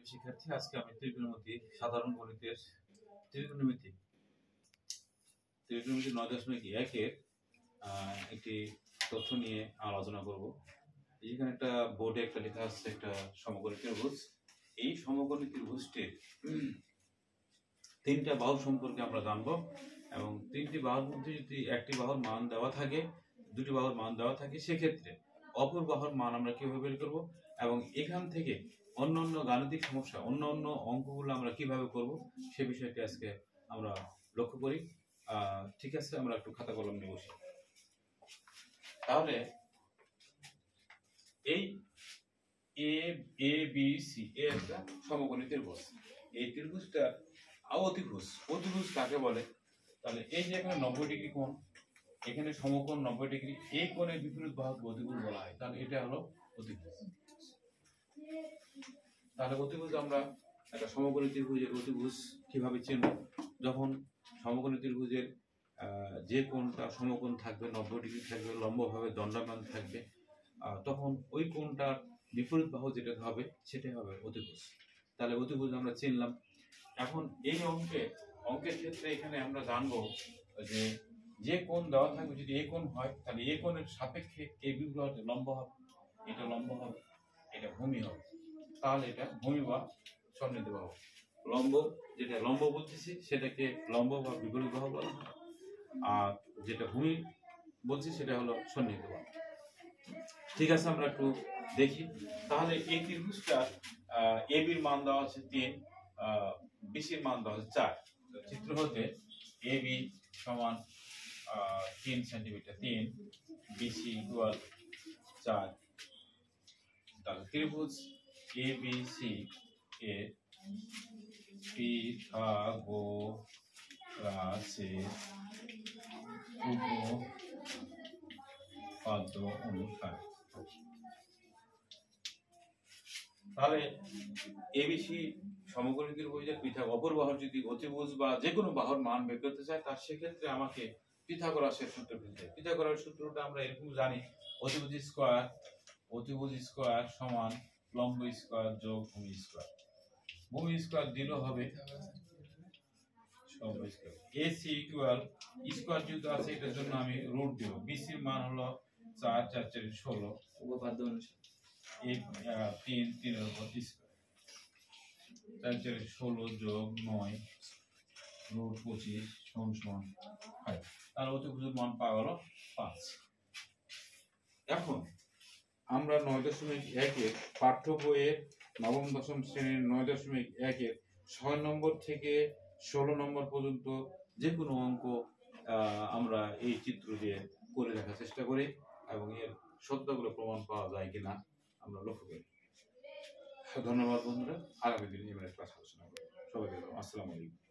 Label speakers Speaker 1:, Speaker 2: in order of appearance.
Speaker 1: শিক্ষার্থী, আজকে আমি ত্রিকোণমিতি সাধারণ গণিতের ত্রিকোণমিতি 9.1 এর একটি তথ্য নিয়ে আলোচনা করব। এখানে একটা বোর্ডে একটা লেখা আছে একটা সমকোণী ত্রিভুজ। এই সমকোণী ত্রিভুজটির তিনটা বাহু সম্পর্কে আমরা জানবো এবং তিনটি বাহুর মধ্যে যদি একটি বাহুর মান দেওয়া থাকে, দুটি বাহুর মান দেওয়া থাকে, সেক্ষেত্রে অপর বাহুর মান আমরা কিভাবে বের করব এবং এখান থেকে অন্যান্য গাণিতিক সমস্যা, অন্যান্য অঙ্কগুলো আমরা কিভাবে করব সে বিষয়টি আজকে আমরা লক্ষ্য করি। ঠিক আছে, আমরা একটু খাতা কলম নিয়ে বসি। তাহলে এই এ বি সি এর একটা সমকোণী ত্রিভুজ। এই ত্রিভুজটা অতিভুজ। অতিভুজ কাকে বলে? তাহলে এই যে এখানে 90 ডিগ্রি কোণ, এখানে সমকোণ 90 ডিগ্রি, এই কোণের বিপরীত বাহুকে অতিভুজ বলা হয়। তাহলে এটা হলো অতিভুজ। তাহলে অতিভুজ আমরা একটা সমকোণী ত্রিভুজের অতিভুজ কিভাবে চিনব? যখন সমকোণী ত্রিভুজের যে কোণটা সমকোণ থাকবে, 90 ডিগ্রি থাকবে, লম্বভাবে দণ্ডায়মান থাকবে, তখন ওই কোণটার বিপরীত বাহু যেটা হবে সেটাই হবে অতিভুজ। তাহলে অতিভুজ আমরা চিনলাম। এখন এই অঙ্কের ক্ষেত্রে এখানে আমরা জানবো যে কোণ দেওয়া থাকবে, যদি এই কোণ হয় তাহলে এই কোণের সাপেক্ষে এই বিভুজ লম্ব হবে, এটা লম্ব হবে, এটা ভূমি হবে। তাহলে এটা ভূমি বা সন্নিহিত বাহু। লম্ব যেটা লম্ব বলতেছি সেটাকে লম্ব বা বিপরীত বাহু বলা হয়, আর যেটা ভূমি বলছি সেটা হলো সন্নিহিত বাহু। ঠিক আছে, আমরা একটু দেখি। তাহলে এই ত্রিভুজটা এবির মান দেওয়া আছে 3, বিসির মান দেওয়া আছে 4। চিত্র হতে এবি সমান 3 সেন্টিমিটার, 3 বিসি ইকুয়াল 4। তাহলে ত্রিভুজ এবিসি এর পিথাগোরাসের উপপাদ্য অনুসারে, তাহলে এবিসি সমকোণী ত্রিভুজের অপর বাহুর যদি অতিভুজ বা যে কোনো বাহুর মান বের করতে চাই, তার সেক্ষেত্রে আমাকে পিথাগোরাসের সূত্র ফেলতে হয়। পিথাগোরাসের সূত্রটা আমরা এরকম জানি, অতিভুজ স্কয়ার সমান লম্ব স্কয়ার যোগ ভূমি স্কয়ার। ভূমি স্কয়ার দিলেও হবে লম্ব স্কয়ার। এসি ইকুয়াল স্কয়ার যেহেতু আছে এটার জন্য আমি রুট দেব। বিসির মান হলো 4, 4 4 16 উপপাদ্য অনুসারে 3 3 এর উপর স্কয়ার, 4 4 16 যোগ 9 রুট 25 সমান 5। তার অতিভুজের মান পাওয়া গেল 5। এখন আমরা 9.1 এর পাঠ্য বইয়ের নবম দশম শ্রেণীর 9.1 এর 6 নম্বর থেকে 16 নম্বর পর্যন্ত যে কোনো অঙ্ক আমরা এই চিত্র দিয়ে করে দেখার চেষ্টা করি এবং এর সত্যগুলো প্রমাণ পাওয়া যায় কিনা আমরা লক্ষ্য করি। ধন্যবাদ বন্ধুরা, আগামী দিনে ক্লাস আলোচনা করব। সবাইকে আসসালামু আলাইকুম।